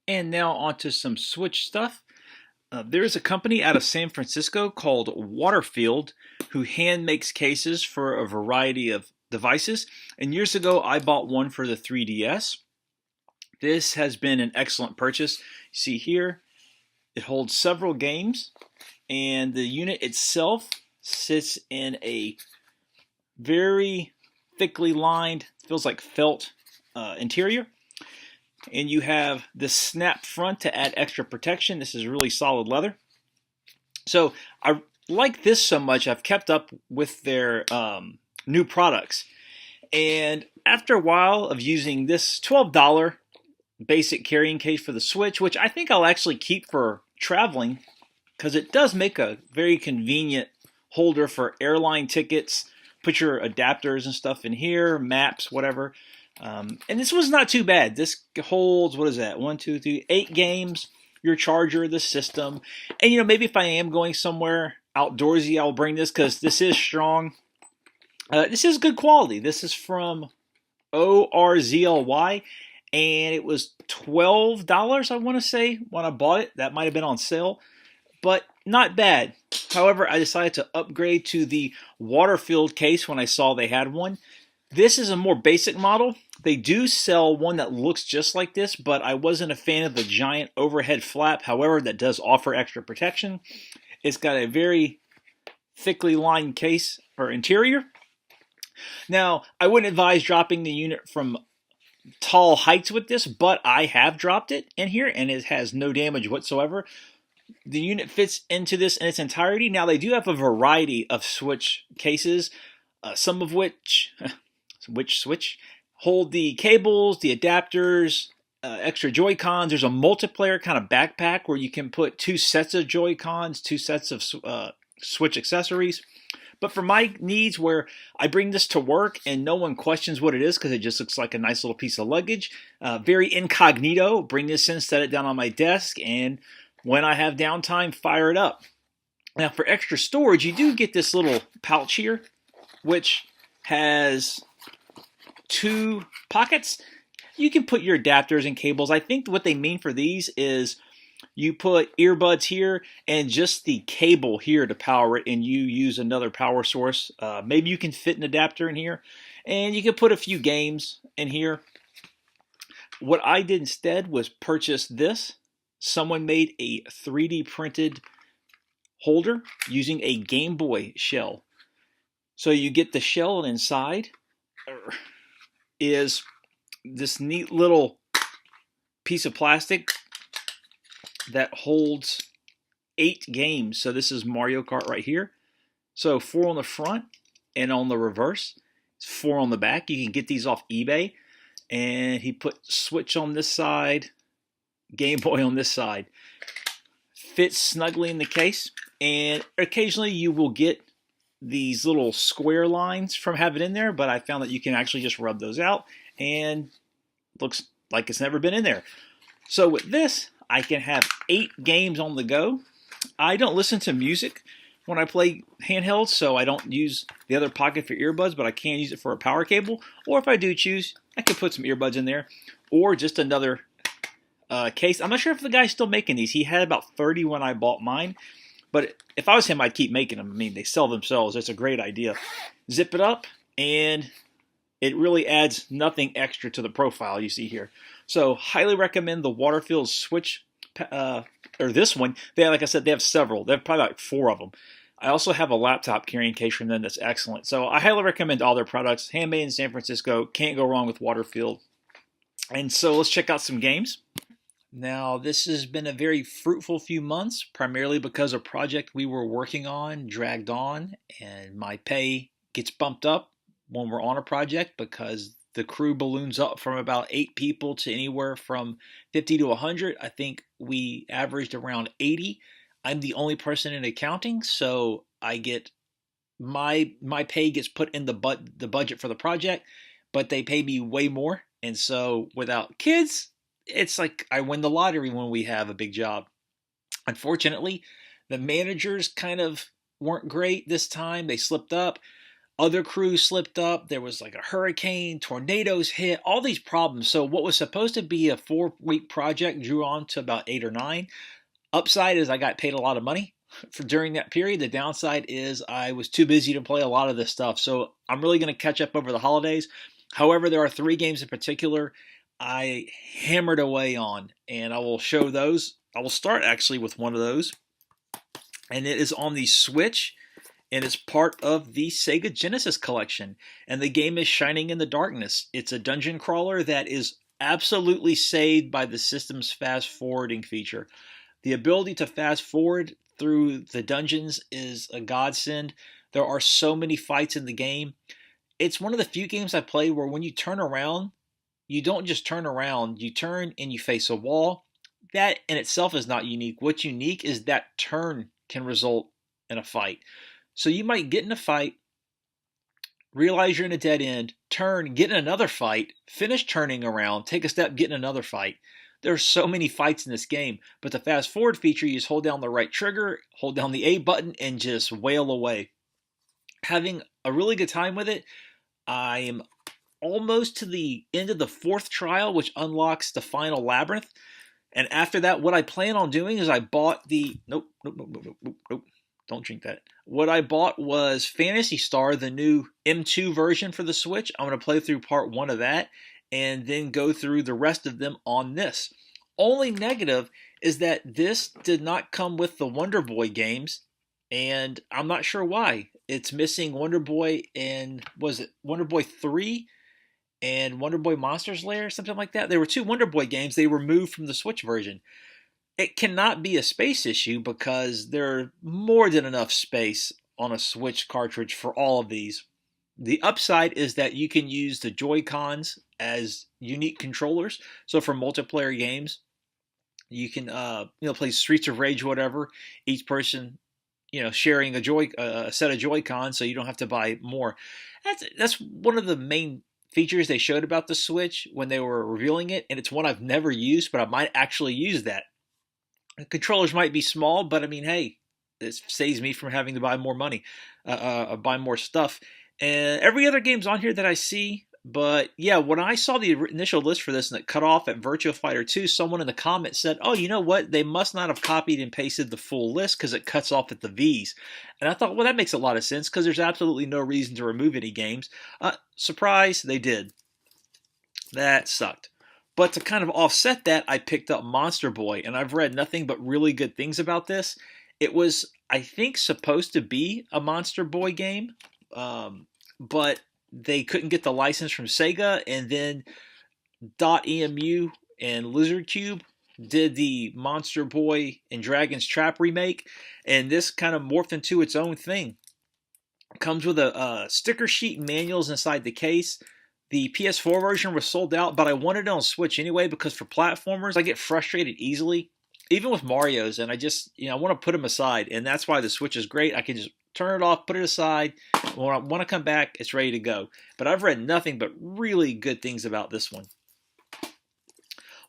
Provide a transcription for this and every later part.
And now onto some Switch stuff. There's a company out of San Francisco called Waterfield who hand makes cases for a variety of devices. And years ago, I bought one for the 3DS. This has been an excellent purchase. You see here, it holds several games, and the unit itself sits in a very thickly lined, feels like felt interior. And you have this snap front to add extra protection. This is really solid leather. So I like this so much, I've kept up with their new products. And after a while of using this $12 basic carrying case for the Switch, which I think I'll actually keep for traveling, because it does make a very convenient holder for airline tickets. Put your adapters and stuff in here, maps, whatever. And this was not too bad. This holds, what is that? 1, 2, 3, 8 games, your charger, the system. And, maybe if I am going somewhere outdoorsy, I'll bring this because this is strong. This is good quality. This is from ORZLY, and it was $12, I want to say, when I bought it. That might have been on sale, but not bad. However, I decided to upgrade to the water-filled case when I saw they had one. This is a more basic model. They do sell one that looks just like this, but I wasn't a fan of the giant overhead flap. However, that does offer extra protection. It's got a very thickly lined case or interior. Now, I wouldn't advise dropping the unit from tall heights with this, but I have dropped it in here and it has no damage whatsoever. The unit fits into this in its entirety. Now, they do have a variety of Switch cases, some of which Switch hold the cables, the adapters, extra Joy-Cons. There's a multiplayer kind of backpack where you can put 2 sets of Joy-Cons, 2 sets of Switch accessories. But for my needs, where I bring this to work and no one questions what it is because it just looks like a nice little piece of luggage, very incognito, bring this in, set it down on my desk, and when I have downtime, fire it up. Now, for extra storage, you do get this little pouch here, which has 2 pockets. You can put your adapters and cables. I think what they mean for these is you put earbuds here and just the cable here to power it, and you use another power source. Maybe you can fit an adapter in here, and you can put a few games in here. What I did instead was purchase this. Someone made a 3D printed holder using a Game Boy shell. So you get the shell, and inside is this neat little piece of plastic that holds 8 games. So this is Mario Kart right here. So 4 on the front and on the reverse. It's 4 on the back. You can get these off eBay. And he put Switch on this side, Game Boy on this side. Fits snugly in the case. And occasionally you will get these little square lines from having it in there, but I found that you can actually just rub those out and it looks like it's never been in there. So with this, I can have 8 games on the go. I don't listen to music when I play handheld, so I don't use the other pocket for earbuds, but I can use it for a power cable. Or if I do choose, I can put some earbuds in there, or just another case. I'm not sure if the guy's still making these. He had about 30 when I bought mine, but if I was him, I'd keep making them. I mean, they sell themselves. It's a great idea. Zip it up, and it really adds nothing extra to the profile you see here. So, highly recommend the Waterfield Switch, or this one. Like I said, they have several. They have probably like 4 of them. I also have a laptop carrying case from them that's excellent. So, I highly recommend all their products. Handmade in San Francisco. Can't go wrong with Waterfield. And so, let's check out some games. Now, this has been a very fruitful few months, primarily because a project we were working on dragged on, and my pay gets bumped up when we're on a project because the crew balloons up from about 8 people to anywhere from 50 to 100. I think we averaged around 80. I'm the only person in accounting, so I get my pay gets put in the budget for the project, but they pay me way more. And so without kids, it's like I win the lottery when we have a big job. Unfortunately, the managers kind of weren't great this time. They slipped up. Other crews slipped up. There was like a hurricane, tornadoes hit, all these problems. So what was supposed to be a 4-week project drew on to about 8 or 9. Upside is I got paid a lot of money for during that period. The downside is I was too busy to play a lot of this stuff. So I'm really going to catch up over the holidays. However, there are 3 games in particular I hammered away on, and I will show those. I will start actually with one of those, and it is on the Switch, and it's part of the Sega Genesis collection. And the game is Shining in the Darkness. It's a dungeon crawler that is absolutely saved by the system's fast forwarding feature. The ability to fast forward through the dungeons is a godsend. There are so many fights in the game. It's one of the few games I play where when you turn around, you don't just turn around, you turn and you face a wall. That in itself is not unique. What's unique is that turn can result in a fight. So you might get in a fight, realize you're in a dead end, turn, get in another fight, finish turning around, take a step, get in another fight. There's so many fights in this game, but the fast forward feature, you just hold down the right trigger, hold down the A button, and just wail away. Having a really good time with it. I am almost to the end of the 4th trial, which unlocks the final labyrinth. And after that, what I plan on doing is I bought the... Nope. Don't drink that. What I bought was Phantasy Star, the new M2 version for the Switch. I'm going to play through part 1 of that and then go through the rest of them on this. Only negative is that this did not come with the Wonder Boy games, and I'm not sure why. It's missing Wonder Boy and, was it Wonder Boy 3 and Wonder Boy Monsters Lair, something like that? There were 2 Wonder Boy games. They were moved from the Switch version. It cannot be a space issue because there's more than enough space on a Switch cartridge for all of these. The upside is that you can use the Joy-Cons as unique controllers. So for multiplayer games, you can play Streets of Rage, whatever. Each person sharing a set of Joy-Cons, so you don't have to buy more. That's one of the main features they showed about the Switch when they were revealing it, and it's one I've never used, but I might actually use that. The controllers might be small, but I mean, hey, this saves me from having to buy more money, buy more stuff. And every other game's on here that I see. But yeah, when I saw the initial list for this and it cut off at Virtua Fighter 2, someone in the comments said, oh, you know what? They must not have copied and pasted the full list because it cuts off at the V's. And I thought, well, that makes a lot of sense because there's absolutely no reason to remove any games. Surprise, they did. That sucked. But to kind of offset that, I picked up Monster Boy, and I've read nothing but really good things about this. It was, I think, supposed to be a Monster Boy game, but they couldn't get the license from Sega, and then .emu and Lizard Cube did the Monster Boy and Dragon's Trap remake, and this kind of morphed into its own thing. It comes with a sticker sheet and manuals inside the case. The PS4 version was sold out, but I wanted it on Switch anyway because for platformers, I get frustrated easily, even with Mario's, and I want to put them aside, and that's why the Switch is great. I can just turn it off, put it aside. When I want to come back, it's ready to go. But I've read nothing but really good things about this one.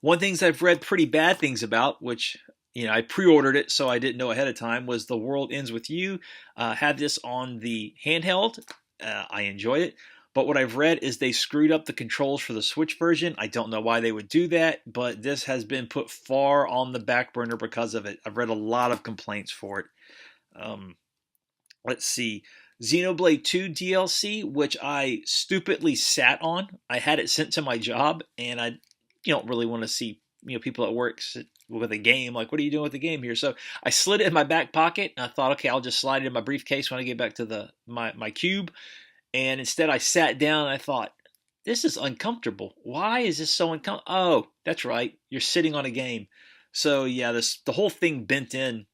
One thing I've read pretty bad things about, which I pre-ordered it so I didn't know ahead of time, was The World Ends With You. Had this on the handheld. I enjoyed it. But what I've read is they screwed up the controls for the Switch version. I don't know why they would do that, but this has been put far on the back burner because of it. I've read a lot of complaints for it. Let's see. Xenoblade 2 DLC, which I stupidly sat on. I had it sent to my job, and I don't really want to see people at work sit with a game. Like, what are you doing with the game here? So I slid it in my back pocket, and I thought, okay, I'll just slide it in my briefcase when I get back to my cube. And instead I sat down and I thought, this is uncomfortable. Why is this so uncomfortable? Oh, that's right. You're sitting on a game. So yeah, the whole thing bent in.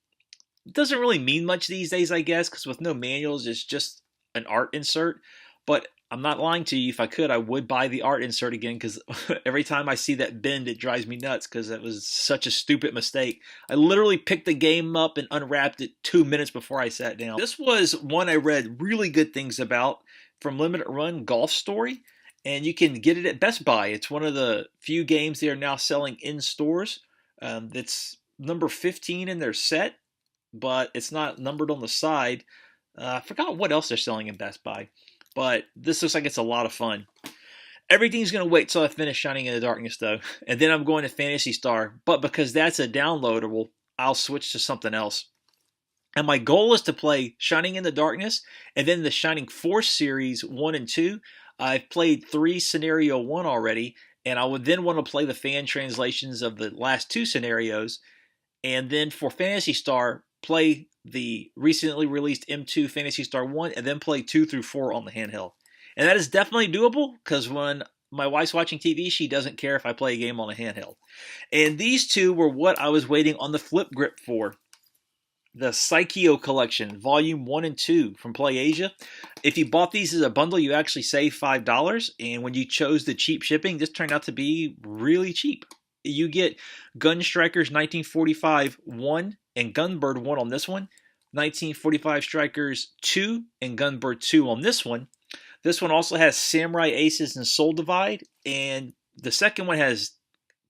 It doesn't really mean much these days, I guess, because with no manuals, it's just an art insert. But I'm not lying to you. If I could, I would buy the art insert again because every time I see that bend, it drives me nuts because it was such a stupid mistake. I literally picked the game up and unwrapped it 2 minutes before I sat down. This was one I read really good things about from Limited Run Golf Story, and you can get it at Best Buy. It's one of the few games they are now selling in stores. It's number 15 in their set, but it's not numbered on the side. I forgot what else they're selling in Best Buy. but this looks like it's a lot of fun. Everything's going to wait till I finish Shining in the Darkness, though, and then I'm going to Phantasy Star. But because that's a downloadable, I'll switch to something else. And my goal is to play Shining in the Darkness and then the Shining Force series 1 and 2. I've played 3 Scenario 1 already, and I would then want to play the fan translations of the last 2 scenarios. And then for Phantasy Star, play the recently released M2 Phantasy Star 1 and then play 2 through 4 on the handheld. And that is definitely doable because when my wife's watching TV, she doesn't care if I play a game on a handheld. And these two were what I was waiting on the flip grip for. The Psycheo Collection, Volume 1 and 2 from PlayAsia. If you bought these as a bundle, you actually save $5. And when you chose the cheap shipping, this turned out to be really cheap. You get Gunstrikers 1945 1 and Gunbird 1 on this one. 1945 Strikers 2 and Gunbird 2 on this one. This one also has Samurai Aces and Soul Divide. And the second one has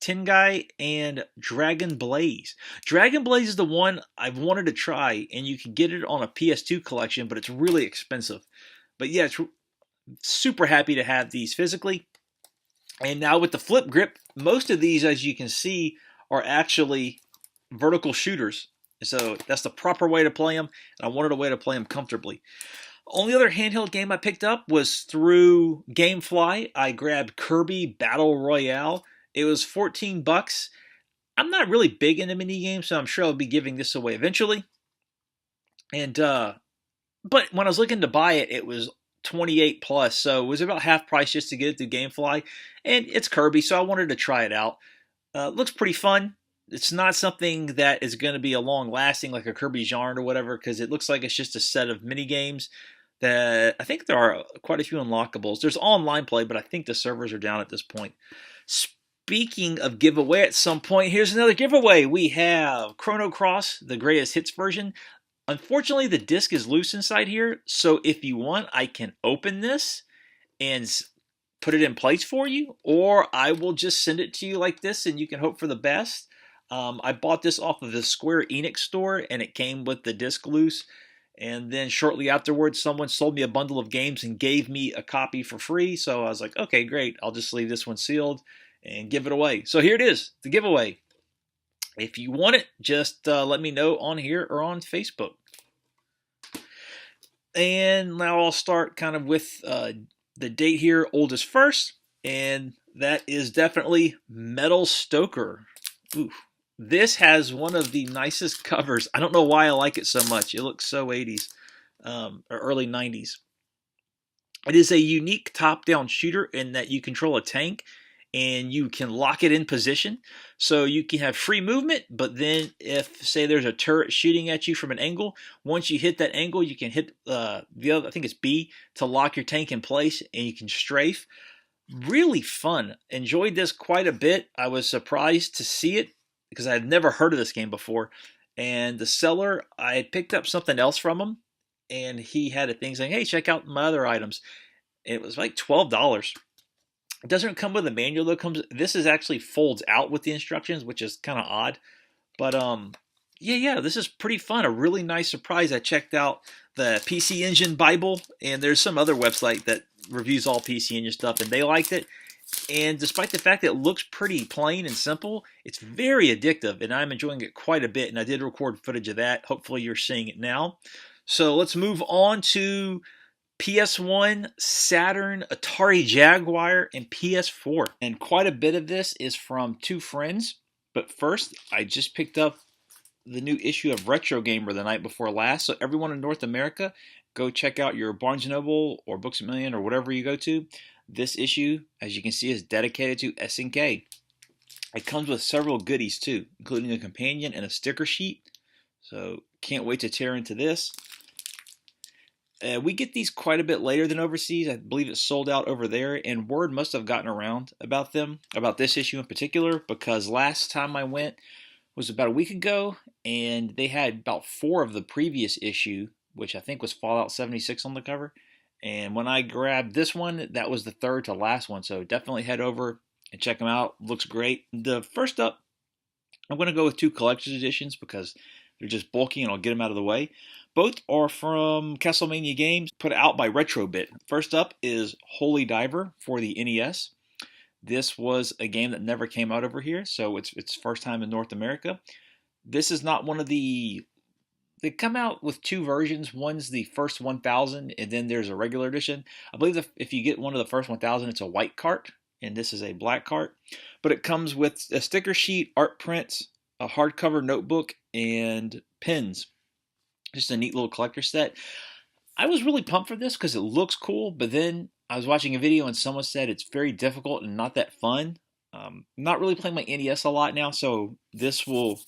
Tengai and Dragon Blaze. Dragon Blaze is the one I've wanted to try, and you can get it on a PS2 collection, but it's really expensive. But yeah, it's super happy to have these physically. And now with the flip grip, most of these, as you can see, are actually vertical shooters. So that's the proper way to play them, and I wanted a way to play them comfortably. Only other handheld game I picked up was through GameFly. I grabbed Kirby Battle Royale. It was $14. I'm not really big into mini games, so I'm sure I'll be giving this away eventually. And but when I was looking to buy it, it was 28 plus, so it was about half price just to get it through GameFly. And it's Kirby, so I wanted to try it out. Looks pretty fun. It's not something that is going to be a long-lasting like a Kirby's Yarn or whatever, because it looks like it's just a set of mini games that I think there are quite a few unlockables. There's online play, but I think the servers are down at this point. Speaking of giveaway at some point, here's another giveaway. We have Chrono Cross, the Greatest Hits version. Unfortunately, the disc is loose inside here, so if you want, I can open this and put it in place for you, or I will just send it to you like this and you can hope for the best. I bought this off of the Square Enix store, and it came with the disc loose. And then shortly afterwards, someone sold me a bundle of games and gave me a copy for free. So I was like, okay, great. I'll just leave this one sealed and give it away. So here it is, the giveaway. If you want it, just let me know on here or on Facebook. And now I'll start kind of with the date here, oldest first. And that is definitely Metal Stoker. Ooh. This has one of the nicest covers. I don't know why I like it so much. It looks so 80s or early 90s. It is a unique top-down shooter in that you control a tank and you can lock it in position. So you can have free movement, but then if, say, there's a turret shooting at you from an angle, once you hit that angle, you can hit the other, I think it's B, to lock your tank in place, and you can strafe. Really fun. Enjoyed this quite a bit. I was surprised to see it, because I had never heard of this game before. And the seller, I had picked up something else from him, and he had a thing saying, hey, check out my other items. And it was like $12. It doesn't come with a manual, though. This is actually folds out with the instructions, which is kind of odd. But yeah, this is pretty fun. A really nice surprise. I checked out the PC Engine Bible, and there's some other website that reviews all PC Engine stuff, and they liked it. And despite the fact that it looks pretty plain and simple, it's very addictive, and I'm enjoying it quite a bit, and I did record footage of that. Hopefully you're seeing it now. So let's move on to PS1, Saturn, Atari Jaguar, and PS4. And quite a bit of this is from two friends. But first, I just picked up the new issue of Retro Gamer the night before last. So everyone in North America, go check out your Barnes & Noble or Books A Million or whatever you go to. This issue, as you can see, is dedicated to SNK. It comes with several goodies too, including a companion and a sticker sheet. So can't wait to tear into this. We get these quite a bit later than overseas. I believe it's sold out over there, and word must have gotten around about them, about this issue in particular, because last time I went was about a week ago, and they had about 4 of the previous issue, which I think was Fallout 76 on the cover. And when I grabbed this one, that was the third to last one. So definitely head over and check them out. Looks great. The first up, I'm going to go with 2 collector's editions because They're just bulky, and I'll get them out of the way. Both are from Castlevania games put out by Retrobit. First up is Holy Diver for the NES. This was a game that never came out over here, so it's first time in North America. This is not one of the. They come out with two versions. One's the first 1000, and then there's a regular edition. I believe if you get one of the first 1000, it's a white cart, and this is a black cart. But it comes with a sticker sheet, art prints, a hardcover notebook, and pins. Just a neat little collector set. I was really pumped for this because it looks cool, but then I was watching a video and someone said it's very difficult and not that fun. Not really playing my NES a lot now, so this will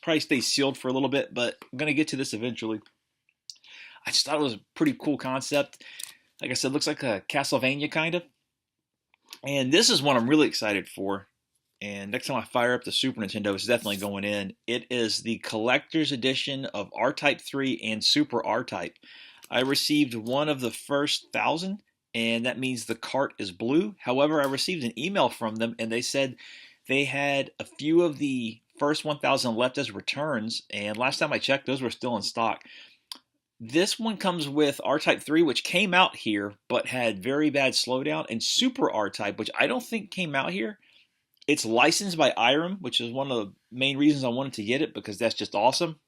probably stay sealed for a little bit, but I'm going to get to this eventually. I just thought it was a pretty cool concept. Like I said, looks like a Castlevania kind of. And this is one I'm really excited for. And next time I fire up the Super Nintendo, it's definitely going in. It is the collector's edition of R-Type 3 and Super R-Type. I received one of the first 1000, and that means the cart is blue. However, I received an email from them, and they said they had a few of the first 1000 left as returns, and last time I checked, those were still in stock. This one comes with R-Type 3, which came out here, but had very bad slowdown, and Super R-Type, which I don't think came out here. It's licensed by Irem, which is one of the main reasons I wanted to get it, because that's just awesome.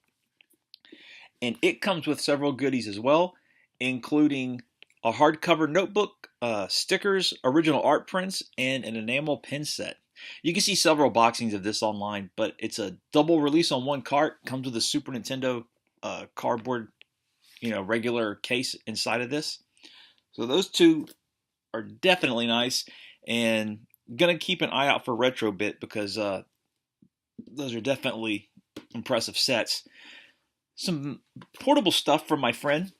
And it comes with several goodies as well, including a hardcover notebook, stickers, original art prints, and an enamel pin set. You can see several boxings of this online, but it's a double release on one cart. Comes with a Super Nintendo cardboard, regular case inside of this. So those two are definitely nice, and gonna keep an eye out for Retrobit because those are definitely impressive sets. Some portable stuff from my friend.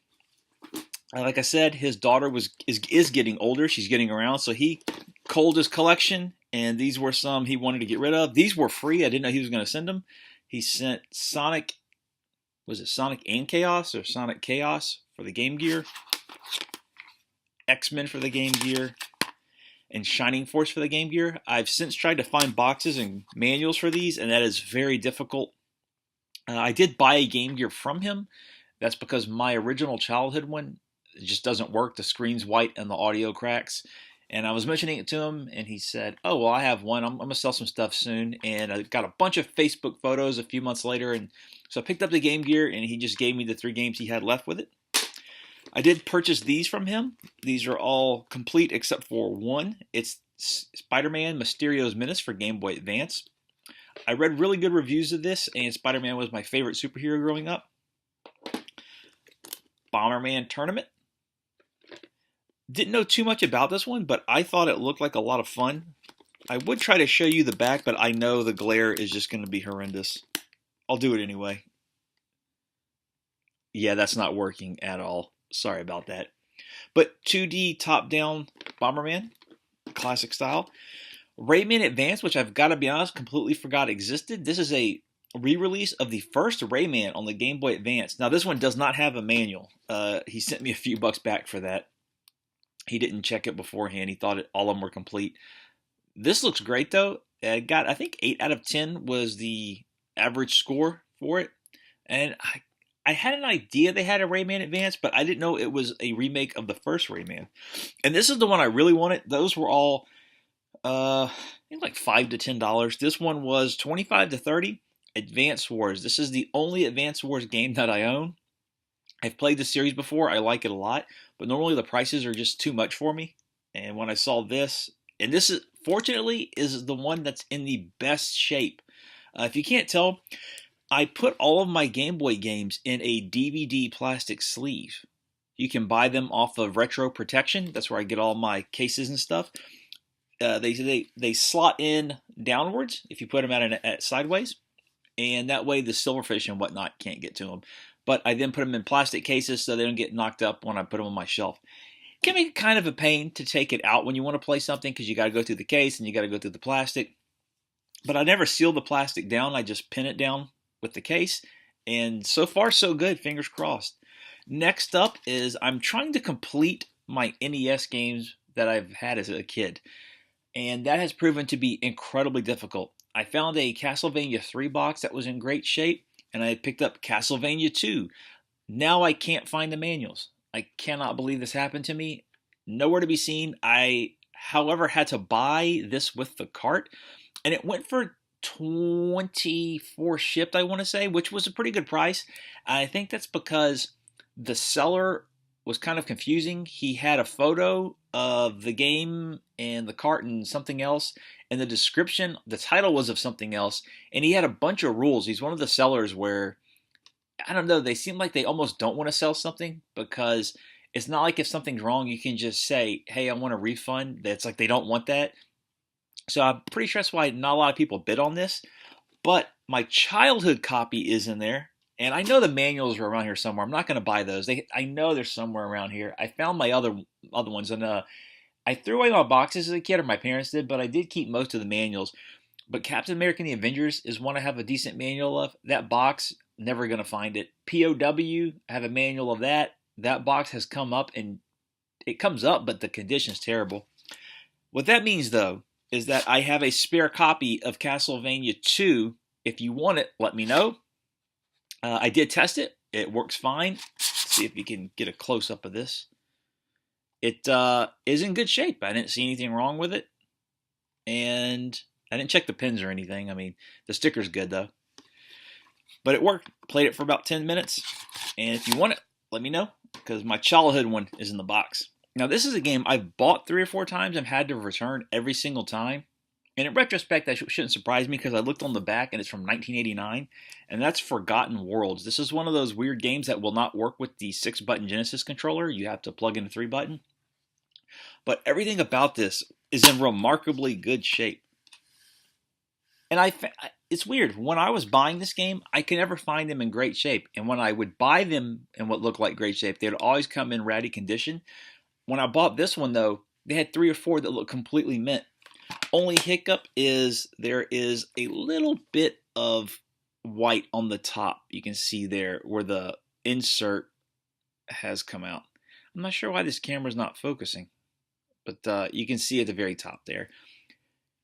Like I said, his daughter is getting older. She's getting around, so he culled his collection, and these were some he wanted to get rid of. These were free. I didn't know he was going to send them. He sent Sonic, was it Sonic and Chaos or Sonic Chaos for the Game Gear, X-Men for the Game Gear, and Shining Force for the Game Gear. I've since tried to find boxes and manuals for these, and that is very difficult. I did buy a Game Gear from him. That's because my original childhood one just doesn't work. The screen's white and the audio cracks. And I was mentioning it to him, and he said, "Oh, well, I have one. I'm going to sell some stuff soon." And I got a bunch of Facebook photos a few months later, and so I picked up the Game Gear, and he just gave me the 3 games he had left with it. I did purchase these from him. These are all complete except for one. It's Spider-Man Mysterio's Menace for Game Boy Advance. I read really good reviews of this, and Spider-Man was my favorite superhero growing up. Bomberman Tournament. Didn't know too much about this one, but I thought it looked like a lot of fun. I would try to show you the back, but I know the glare is just going to be horrendous. I'll do it anyway. Yeah, that's not working at all. Sorry about that. But 2D top-down Bomberman, classic style. Rayman Advance, which I've got to be honest, completely forgot existed. This is a re-release of the first Rayman on the Game Boy Advance. Now, this one does not have a manual. He sent me a few bucks back for that. He didn't check it beforehand. He thought all of them were complete. This looks great, though. I think 8 out of 10 was the average score for it. And I had an idea they had a Rayman Advance, but I didn't know it was a remake of the first Rayman. And this is the one I really wanted. Those were all I think like $5 to $10. This one was $25 to $30. Advance Wars. This is the only Advance Wars game that I own. I've played the series before. I like it a lot, but normally the prices are just too much for me. And when I saw this, and this is fortunately is the one that's in the best shape. If you can't tell, I put all of my Game Boy games in a DVD plastic sleeve. You can buy them off of Retro Protection. That's where I get all my cases and stuff. They slot in downwards if you put them at sideways, and that way the silverfish and whatnot can't get to them. But I then put them in plastic cases so they don't get knocked up when I put them on my shelf. It can be kind of a pain to take it out when you want to play something because you got to go through the case and you got to go through the plastic. But I never seal the plastic down. I just pin it down with the case. And so far, so good. Fingers crossed. Next up is I'm trying to complete my NES games that I've had as a kid. And that has proven to be incredibly difficult. I found a Castlevania 3 box that was in great shape. and I picked up Castlevania 2. Now I can't find the manuals. I cannot believe this happened to me. Nowhere to be seen. I, however, had to buy this with the cart, and it went for 24 shipped, I want to say, which was a pretty good price. I think that's because the seller was kind of confusing. He had a photo of the game and the cart and something else, and the description, the title was of something else, and he had a bunch of rules. He's one of the sellers where, I don't know, they seem like they almost don't want to sell something, because it's not like if something's wrong, you can just say, hey, I want a refund. That's like they don't want that. So I'm pretty sure that's why not a lot of people bid on this. But my childhood copy is in there. And I know the manuals are around here somewhere. I'm not going to buy those. I know they're somewhere around here. I found my other ones, and I threw away my boxes as a kid, or my parents did, but I did keep most of the manuals. But Captain America and the Avengers is one I have a decent manual of. That box, never going to find it. POW, I have a manual of that. That box has come up, and it comes up, but the condition's terrible. What that means, though, is that I have a spare copy of Castlevania 2. If you want it, let me know. I did test it. It works fine. Let's see if you can get a close-up of this. It is in good shape. I didn't see anything wrong with it. And I didn't check the pins or anything. I mean, the sticker's good, though. But it worked. Played it for about 10 minutes. And if you want it, let me know, because my childhood one is in the box. Now, this is a game I've bought 3 or 4 times and had to return every single time. And in retrospect, that shouldn't surprise me, because I looked on the back and it's from 1989, and that's Forgotten Worlds. This is one of those weird games that will not work with the 6-button Genesis controller. You have to plug in a 3-button. But everything about this is in remarkably good shape. And it's weird. When I was buying this game, I could never find them in great shape. And when I would buy them in what looked like great shape, they would always come in ratty condition. When I bought this one, though, they had 3 or 4 that looked completely mint. Only hiccup is there is a little bit of white on the top. You can see there where the insert has come out. I'm not sure why this camera's not focusing, but you can see at the very top there.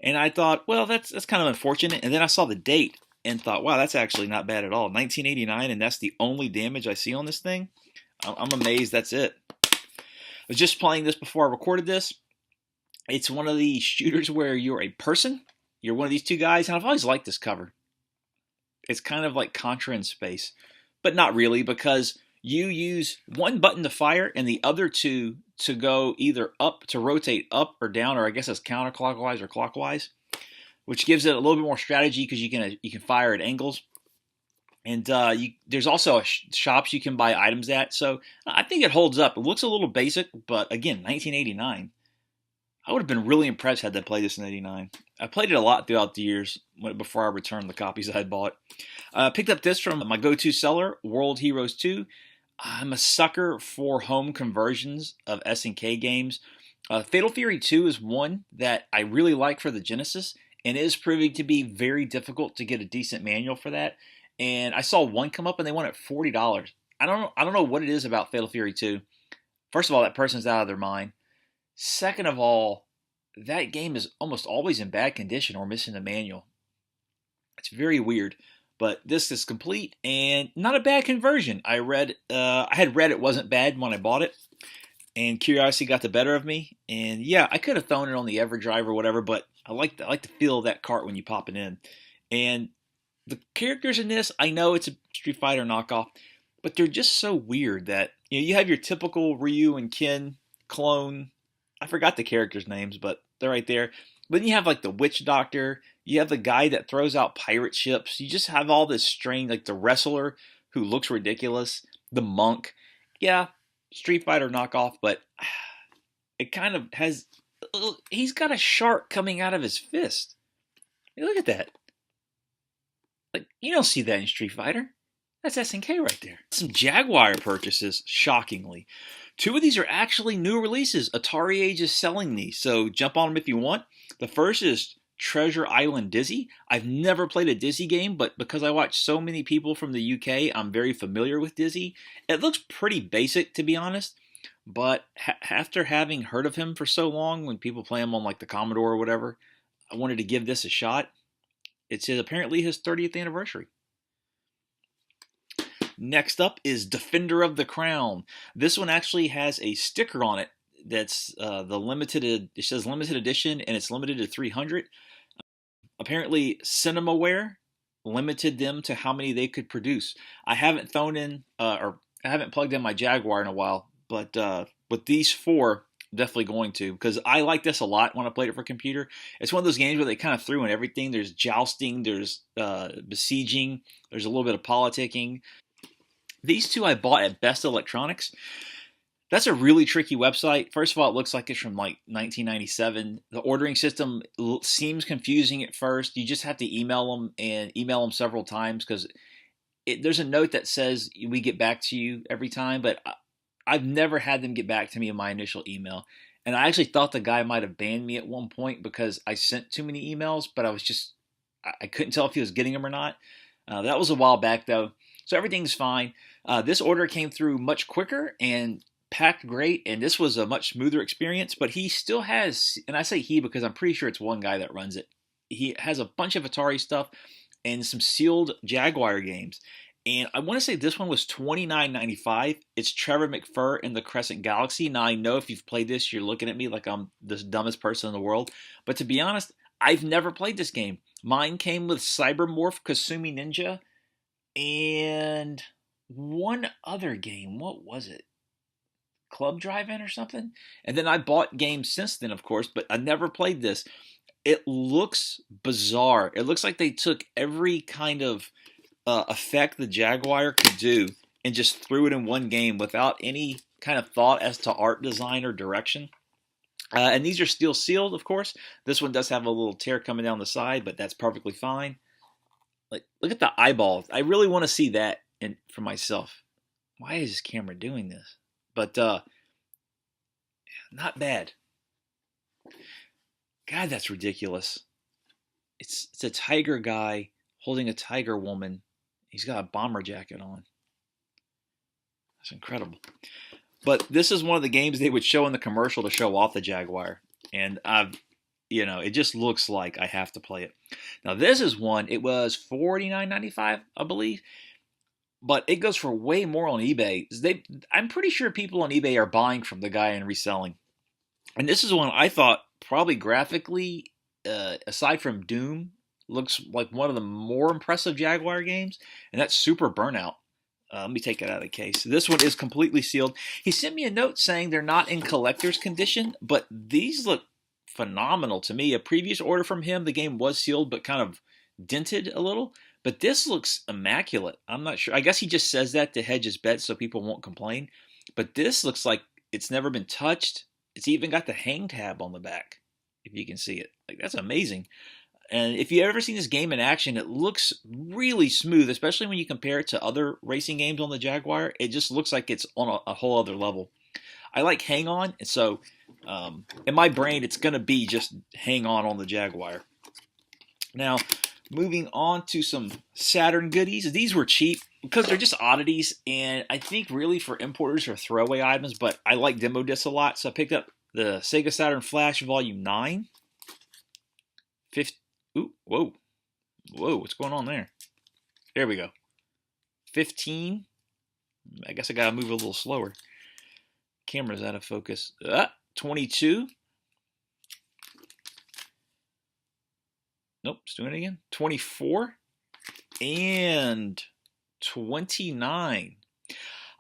And I thought, well, that's kind of unfortunate. And then I saw the date and thought, wow, that's actually not bad at all. 1989, and that's the only damage I see on this thing. I'm amazed that's it. I was just playing this before I recorded this. It's one of these shooters where you're a person. You're one of these 2 guys, and I've always liked this cover. It's kind of like Contra in space, but not really, because you use one button to fire and the other 2 to go either up, to rotate up or down, or I guess it's counterclockwise or clockwise, which gives it a little bit more strategy, because you can fire at angles. And there's also shops you can buy items at, so I think it holds up. It looks a little basic, but again, 1989. I would have been really impressed had I played this in '89. I played it a lot throughout the years before I returned the copies I had bought. Picked up this from my go-to seller, World Heroes 2. I'm a sucker for home conversions of S&K games. Fatal Fury 2 is one that I really like for the Genesis, and it is proving to be very difficult to get a decent manual for that. And I saw one come up, and they went at $40. I don't know what it is about Fatal Fury 2. First of all, that person's out of their mind. Second of all, that game is almost always in bad condition or missing the manual. It's very weird, but this is complete and not a bad conversion. I had read it wasn't bad when I bought it, and curiosity got the better of me. And yeah, I could have thrown it on the EverDrive or whatever, but I like the feel of that cart when you pop it in. And the characters in this, I know it's a Street Fighter knockoff, but they're just so weird that you have your typical Ryu and Ken clone. I forgot the characters' names, but they're right there. But then you have like the Witch Doctor. You have the guy that throws out pirate ships. You just have all this strange, like the wrestler who looks ridiculous. The monk. Yeah, Street Fighter knockoff, but it kind of has... He's got a shark coming out of his fist. Hey, look at that. Like, you don't see that in Street Fighter. That's SNK right there. Some Jaguar purchases, shockingly. 2 of these are actually new releases. Atari Age is selling these, so jump on them if you want. The first is Treasure Island Dizzy. I've never played a Dizzy game, but because I watch so many people from the UK, I'm very familiar with Dizzy. It looks pretty basic, to be honest, but after having heard of him for so long, when people play him on like the Commodore or whatever, I wanted to give this a shot. It's apparently his 30th anniversary. Next up is Defender of the Crown. This one actually has a sticker on it that's the limited. It says limited edition, and it's limited to 300. Apparently, CinemaWare limited them to how many they could produce. I haven't thrown in or I haven't plugged in my Jaguar in a while, but with these four, definitely going to, because I like this a lot when I played it for computer. It's one of those games where they kind of threw in everything. There's jousting, there's besieging, there's a little bit of politicking. These two I bought at Best Electronics. That's a really tricky website. First of all, it looks like it's from like 1997. The ordering system seems confusing at first. You just have to email them and email them several times because there's a note that says we get back to you every time, but I've never had them get back to me in my initial email. And I actually thought the guy might have banned me at one point because I sent too many emails, but I couldn't tell if he was getting them or not. That was a while back though. So everything's fine. This order came through much quicker and packed great, and this was a much smoother experience, but he still has, and I say he because I'm pretty sure it's one guy that runs it. He has a bunch of Atari stuff and some sealed Jaguar games. And I want to say this one was $29.95. It's Trevor McFur in the Crescent Galaxy. Now, I know if you've played this, you're looking at me like I'm the dumbest person in the world. But to be honest, I've never played this game. Mine came with Cybermorph Kasumi Ninja and one other game. What was it? Club Drive-In or something? And then I bought games since then, of course, but I never played this. It looks bizarre. It looks like they took every kind of effect the Jaguar could do and just threw it in one game without any kind of thought as to art design or direction. And these are still sealed, of course. This one does have a little tear coming down the side, but that's perfectly fine. Like, look at the eyeballs. I really want to see that for myself. Why is this camera doing this? But not bad. God, that's ridiculous. It's a tiger guy holding a tiger woman. He's got a bomber jacket on. That's incredible. But this is one of the games they would show in the commercial to show off the Jaguar. And it just looks like I have to play it. Now this is one, it was $49.95, I believe. But it goes for way more on eBay. I'm pretty sure people on eBay are buying from the guy and reselling. And this is one I thought probably graphically, aside from Doom, looks like one of the more impressive Jaguar games, and that's Super Burnout. Let me take it out of the case. This one is completely sealed. He sent me a note saying they're not in collector's condition, but these look phenomenal to me. A previous order from him, the game was sealed but kind of dented a little, but this looks immaculate. I'm not sure. I guess he just says that to hedge his bets so people won't complain, but this looks like it's never been touched. It's even got the hang tab on the back, if you can see it. Like, that's amazing. And if you've ever seen this game in action, it looks really smooth, especially when you compare it to other racing games on the Jaguar. It just looks like it's on a whole other level. I like Hang On, and so in my brain, it's going to be just Hang On the Jaguar. Now, moving on to some Saturn goodies. These were cheap because they're just oddities, and I think really for importers are throwaway items, but I like demo discs a lot, so I picked up the Sega Saturn Flash Volume 9. Ooh, whoa, what's going on there? There we go. 15. I guess I gotta move a little slower. Camera's out of focus. 22. Nope, it's doing it again. 24 and 29.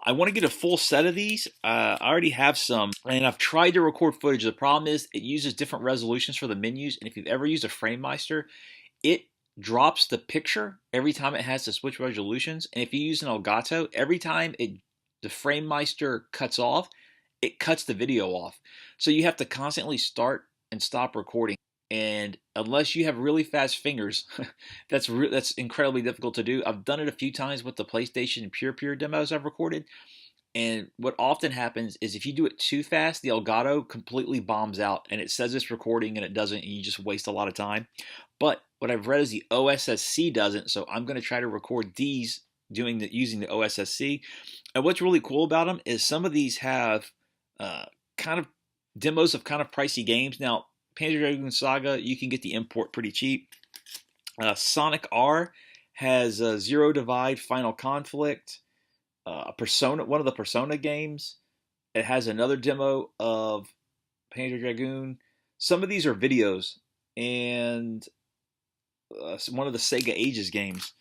I want to get a full set of these. I already have some, and I've tried to record footage. The problem is it uses different resolutions for the menus, and if you've ever used a FrameMeister, it drops the picture every time it has to switch resolutions. And if you use an Elgato, every time the FrameMeister cuts off, it cuts the video off. So you have to constantly start and stop recording. And unless you have really fast fingers, that's incredibly difficult to do. I've done it a few times with the PlayStation Pure demos I've recorded. And what often happens is if you do it too fast, the Elgato completely bombs out and it says it's recording and it doesn't, and you just waste a lot of time. But what I've read is the OSSC doesn't, so I'm going to try to record these using the OSSC. And what's really cool about them is some of these have kind of demos of kind of pricey games. Now, Panzer Dragoon Saga, you can get the import pretty cheap. Sonic R has Zero Divide, Final Conflict. Persona, one of the Persona games. It has another demo of Panzer Dragoon. Some of these are videos, and one of the Sega Ages games.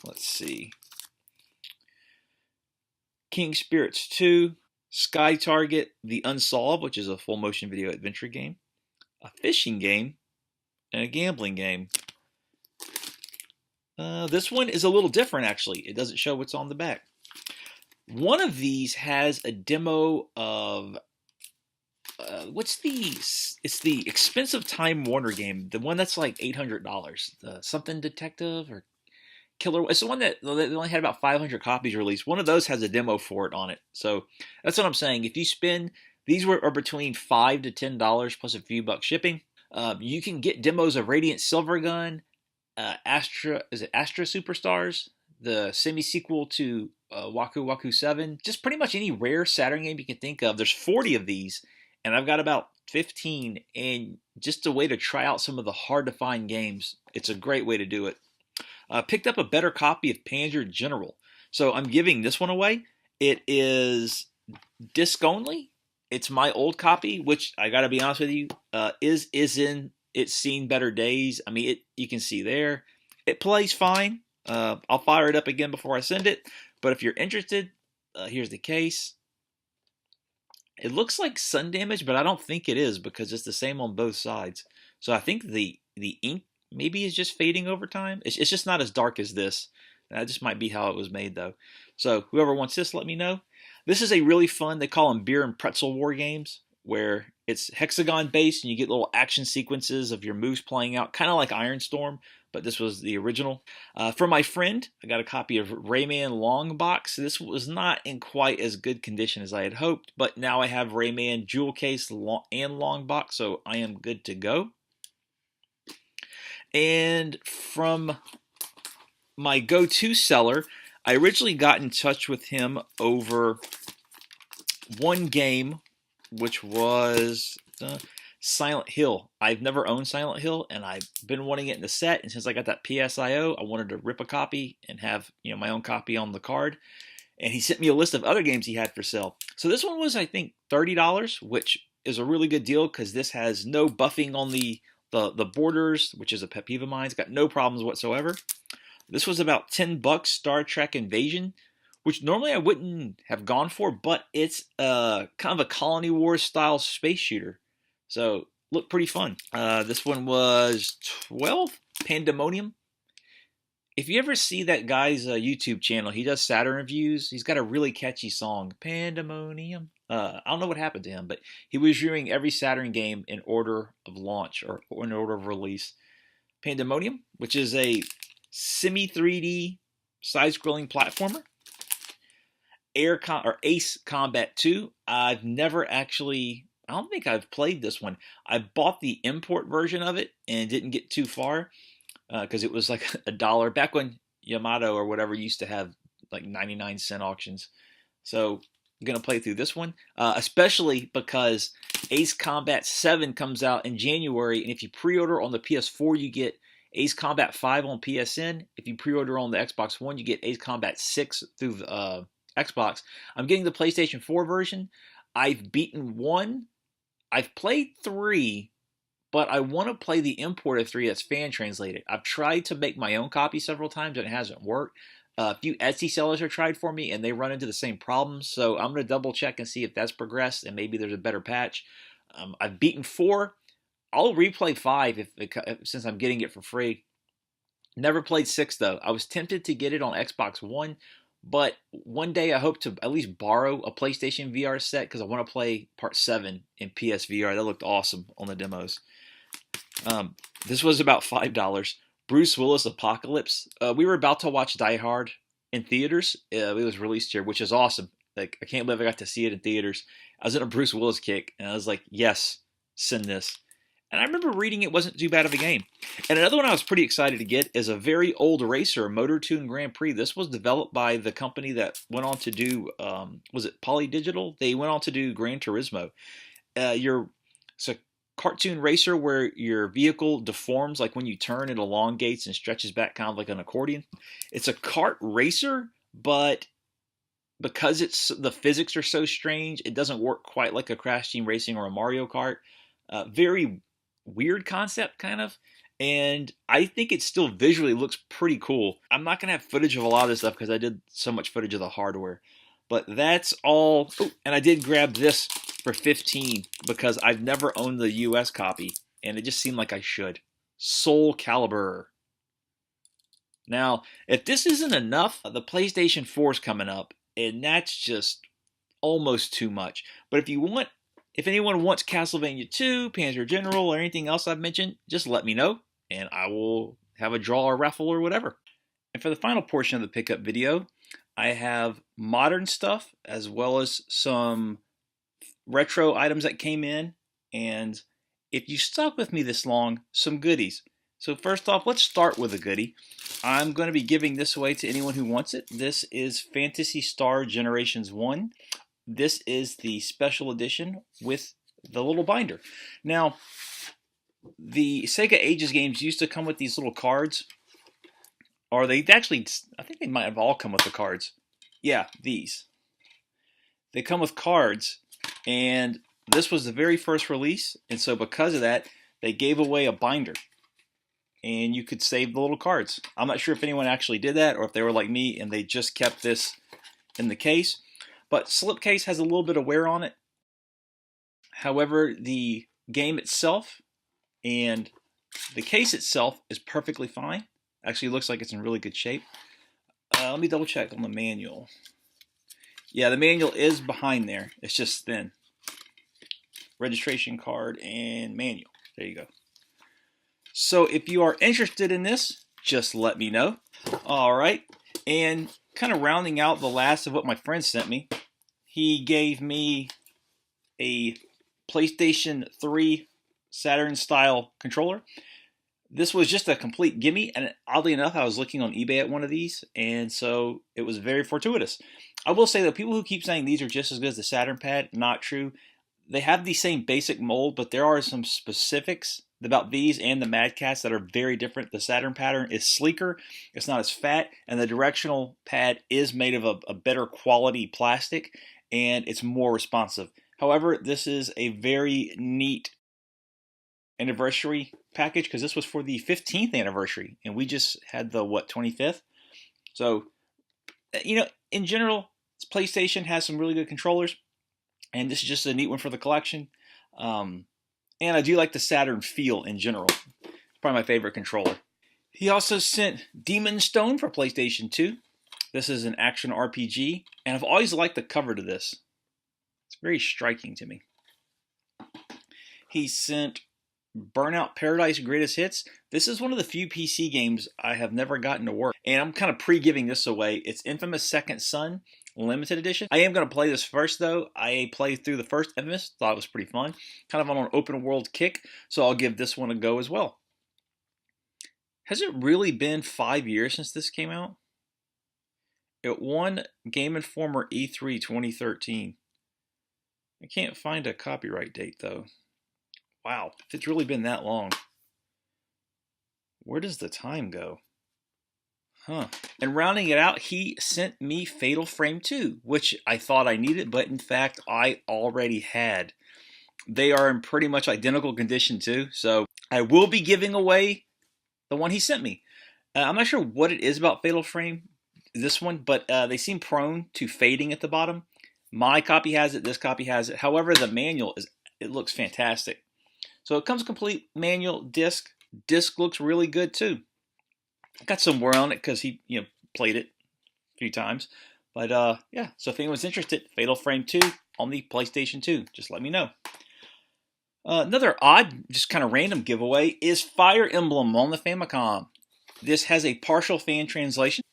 Let's see. King Spirits 2, Sky Target, The Unsolved, which is a full motion video adventure game, a fishing game, and a gambling game. This one is a little different, actually. It doesn't show what's on the back. One of these has a demo of what's the? It's the expensive Time Warner game, the one that's like $800. Something Detective or Killer. It's the one that they only had about 500 copies released. One of those has a demo for it on it. So that's what I'm saying. If you spend, these are between $5 to $10 plus a few bucks shipping. You can get demos of Radiant Silvergun, Astra Superstars, the semi-sequel to Waku Waku 7. Just pretty much any rare Saturn game you can think of. There's 40 of these, and I've got about 15. And just a way to try out some of the hard-to-find games. It's a great way to do it. Picked up a better copy of Panzer General. So I'm giving this one away. It is disc only. It's my old copy, which I got to be honest with you, it's seen better days. I mean, you can see there. It plays fine. I'll fire it up again before I send it. But if you're interested, here's the case. It looks like sun damage, but I don't think it is because it's the same on both sides. So I think the ink maybe is just fading over time. It's just not as dark as this. That just might be how it was made, though. So whoever wants this, let me know. This is a really fun, they call them beer and pretzel war games, where it's hexagon based and you get little action sequences of your moves playing out, kind of like Iron Storm, but this was the original. For my friend, I got a copy of Rayman Long Box. This was not in quite as good condition as I had hoped, but now I have Rayman Jewel Case and Long Box, so I am good to go. And from my go-to seller, I originally got in touch with him over one game, which was Silent Hill. I've never owned Silent Hill, and I've been wanting it in the set. And since I got that PSIO, I wanted to rip a copy and have my own copy on the card. And he sent me a list of other games he had for sale. So this one was, I think, $30, which is a really good deal because this has no buffing on the borders, which is a pet peeve of mine. It's got no problems whatsoever. This was about $10, Star Trek Invasion, which normally I wouldn't have gone for, but it's kind of a Colony Wars style space shooter. So looked pretty fun. This one was $12, Pandemonium. If you ever see that guy's YouTube channel, he does Saturn reviews. He's got a really catchy song, Pandemonium. I don't know what happened to him, but he was reviewing every Saturn game in order of launch or in order of release. Pandemonium, which is a semi-3D side-scrolling platformer. Ace Combat 2. I've never actually, I don't think I've played this one. I bought the import version of it and didn't get too far because it was like $1 back when Yamato or whatever used to have like 99-cent auctions. So I'm going to play through this one, especially because Ace Combat 7 comes out in January, and if you pre-order on the PS4, you get Ace Combat 5 on PSN. If you pre-order on the Xbox One, you get Ace Combat 6 through the Xbox. I'm getting the PlayStation 4 version. I've beaten 1. I've played 3, but I want to play the imported 3 that's fan translated. I've tried to make my own copy several times and it hasn't worked. A few Etsy sellers have tried for me and they run into the same problems. So I'm going to double check and see if that's progressed and maybe there's a better patch. I've beaten 4. I'll replay 5 since I'm getting it for free. Never played 6 though. I was tempted to get it on Xbox One, but one day I hope to at least borrow a PlayStation VR set because I want to play Part 7 in PSVR. That looked awesome on the demos. This was about $5. Bruce Willis Apocalypse. We were about to watch Die Hard in theaters. It was released here, which is awesome. Like, I can't believe I got to see it in theaters. I was in a Bruce Willis kick, and I was like, yes, send this. And I remember reading it wasn't too bad of a game. And another one I was pretty excited to get is a very old racer, Motor Tune Grand Prix. This was developed by the company that went on to do, was it Polydigital? They went on to do Gran Turismo. It's a cartoon racer where your vehicle deforms, like when you turn, it elongates and stretches back kind of like an accordion. It's a kart racer, but because the physics are so strange, it doesn't work quite like a Crash Team Racing or a Mario Kart. Very weird concept, kind of. And I think it still visually looks pretty cool. I'm not going to have footage of a lot of this stuff because I did so much footage of the hardware. But that's all. Oh, and I did grab this for 15 because I've never owned the US copy. And it just seemed like I should. Soul Calibur. Now, if this isn't enough, the PlayStation 4 is coming up. And that's just almost too much. But if anyone wants Castlevania 2, Panzer General, or anything else I've mentioned, just let me know, and I will have a draw or raffle or whatever. And for the final portion of the pickup video, I have modern stuff as well as some retro items that came in, and if you stuck with me this long, some goodies. So first off, let's start with a goodie. I'm going to be giving this away to anyone who wants it. This is Phantasy Star Generations 1. This is the special edition with the little binder. Now, the Sega Ages games used to come with these little cards. Or they actually, I think they might have all come with the cards. Yeah, these. They come with cards, and this was the very first release, and so because of that, they gave away a binder. And you could save the little cards. I'm not sure if anyone actually did that, or if they were like me and they just kept this in the case. But slipcase has a little bit of wear on it. However, the game itself and the case itself is perfectly fine. Actually, looks like it's in really good shape. Let me double check on the manual. Yeah, the manual is behind there. It's just thin. Registration card and manual. There you go. So if you are interested in this, just let me know. All right. And kind of rounding out the last of what my friend sent me, he gave me a PlayStation 3 Saturn style controller. This was just a complete gimme, and oddly enough, I was looking on eBay at one of these, and so it was very fortuitous. I will say that people who keep saying these are just as good as the Saturn pad, not true. They have the same basic mold, but there are some specifics about these and the Mad Catz that are very different. The Saturn pattern is sleeker, it's not as fat, and the directional pad is made of a better quality plastic, and it's more responsive. However, this is a very neat anniversary package because this was for the 15th anniversary, and we just had the, 25th? So, in general, PlayStation has some really good controllers, and this is just a neat one for the collection. And I do like the Saturn feel in general. It's probably my favorite controller. He also sent Demon Stone for PlayStation 2. This is an action RPG, and I've always liked the cover to this. It's very striking to me. He sent Burnout Paradise Greatest Hits. This is one of the few PC games I have never gotten to work, and I'm kind of pre-giving this away. It's Infamous Second Son Limited Edition. I am going to play this first, though. I played through the first Infamous, thought it was pretty fun. Kind of on an open world kick, so I'll give this one a go as well. Has it really been 5 years since this came out? It won Game Informer E3 2013. I can't find a copyright date, though. Wow, if it's really been that long. Where does the time go? Huh. And rounding it out, he sent me Fatal Frame 2, which I thought I needed, but in fact, I already had. They are in pretty much identical condition too, so I will be giving away the one he sent me. I'm not sure what it is about Fatal Frame, this one, but they seem prone to fading at the bottom. My copy has it, this copy has it. However, the manual, it looks fantastic. So it comes complete manual disc. Disc looks really good too. Got some wear on it because he played it a few times. But yeah, so if anyone's interested, Fatal Frame 2 on the PlayStation 2, just let me know. Another odd, just kind of random giveaway is Fire Emblem on the Famicom. This has a partial fan translation.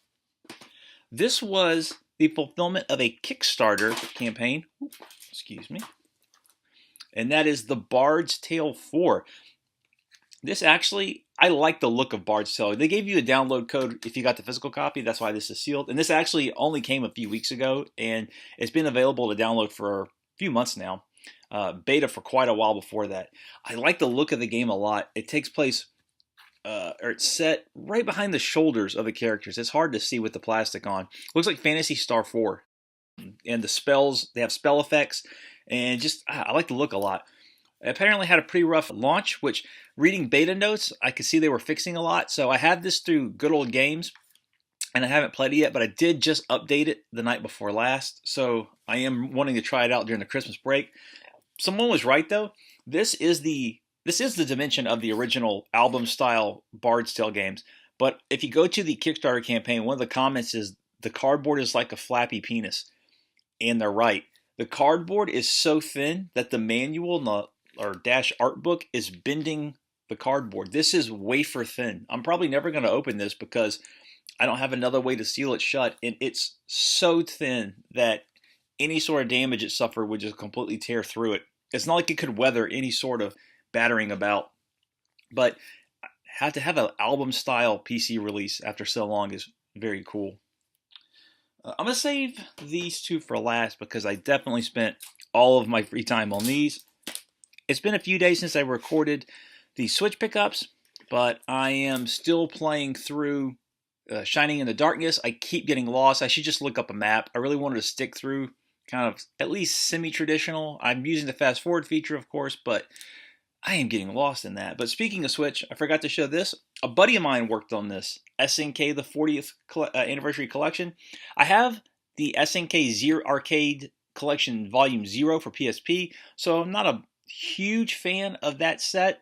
This was the fulfillment of a Kickstarter campaign. Excuse me. And that is the Bard's Tale 4. This actually, I like the look of Bard's Tale. They gave you a download code if you got the physical copy. That's why this is sealed. And this actually only came a few weeks ago, and it's been available to download for a few months now. Beta for quite a while before that. I like the look of the game a lot. It takes place, or it's set right behind the shoulders of the characters. It's hard to see with the plastic on. Looks like Phantasy Star 4. And the spells, they have spell effects, and just I like the look a lot. It apparently had a pretty rough launch, which reading beta notes, I could see they were fixing a lot. So I have this through Good Old Games, and I haven't played it yet, but I did just update it the night before last. So I am wanting to try it out during the Christmas break. Someone was right though. This is the dimension of the original album style Bard's Tale games. But if you go to the Kickstarter campaign, one of the comments is the cardboard is like a flappy penis, and they're right. The cardboard is so thin that the manual or dash art book is bending the cardboard. This is wafer thin. I'm probably never going to open this because I don't have another way to seal it shut, and it's so thin that any sort of damage it suffered would just completely tear through it. It's not like it could weather any sort of battering about, but had to have an album style PC release after so long is very cool. I'm going to save these two for last because I definitely spent all of my free time on these. It's been a few days since I recorded the Switch pickups, but I am still playing through Shining in the Darkness. I keep getting lost. I should just look up a map. I really wanted to stick through kind of at least semi-traditional. I'm using the fast forward feature, of course, but I am getting lost in that. But speaking of Switch, I forgot to show this. A buddy of mine worked on this. SNK, the 40th anniversary collection. I have the SNK Zero Arcade Collection Volume 0 for PSP, so I'm not a huge fan of that set.